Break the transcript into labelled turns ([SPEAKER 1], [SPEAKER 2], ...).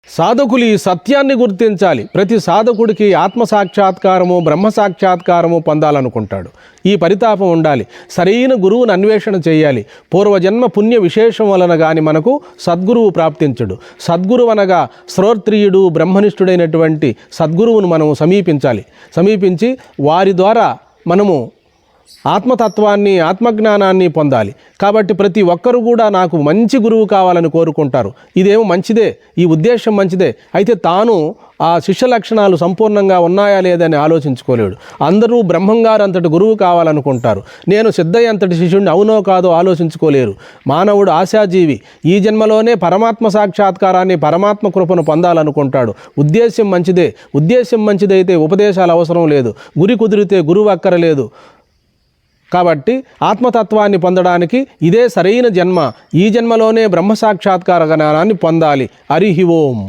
[SPEAKER 1] సాధకులు ఈ సత్యాన్ని గుర్తించాలి. ప్రతి సాధకుడికి ఆత్మసాక్షాత్కారము, బ్రహ్మసాక్షాత్కారము పొందాలనుకుంటాడు. ఈ పరితాపం ఉండాలి. సరైన గురువును అన్వేషణ చేయాలి. పూర్వజన్మ పుణ్య విశేషం వలన కానీ మనకు సద్గురువు ప్రాప్తించడు. సద్గురువు అనగా శ్రోత్రియుడు, బ్రహ్మనిష్ఠుడైనటువంటి సద్గురువును మనము సమీపించి వారి ద్వారా మనము ఆత్మతత్వాన్ని, ఆత్మజ్ఞానాన్ని పొందాలి. కాబట్టి ప్రతి ఒక్కరు కూడా నాకు మంచి గురువు కావాలని కోరుకుంటారు. ఇదేమో మంచిదే, ఈ ఉద్దేశం మంచిదే. అయితే తాను ఆ శిష్య లక్షణాలు సంపూర్ణంగా ఉన్నాయా లేదని ఆలోచించుకోలేడు. అందరూ బ్రహ్మంగారు అంతటి గురువు కావాలనుకుంటారు. నేను సిద్ధయ్య అంతటి శిష్యుడిని అవునో కాదో ఆలోచించుకోలేరు. మానవుడు ఆశాజీవి. ఈ జన్మలోనే పరమాత్మ సాక్షాత్కారాన్ని, పరమాత్మ కృపను పొందాలనుకుంటాడు. ఉద్దేశ్యం మంచిదే. ఉద్దేశ్యం మంచిదైతే ఉపదేశాలు అవసరం లేదు. గురి కుదిరితే గురువు అక్కరలేదు. కాబట్టి ఆత్మతత్వాన్ని పొందడానికి ఇదే సరైన జన్మ. ఈ జన్మలోనే బ్రహ్మసాక్షాత్కార జ్ఞానాన్ని పొందాలి. హరి ఓం.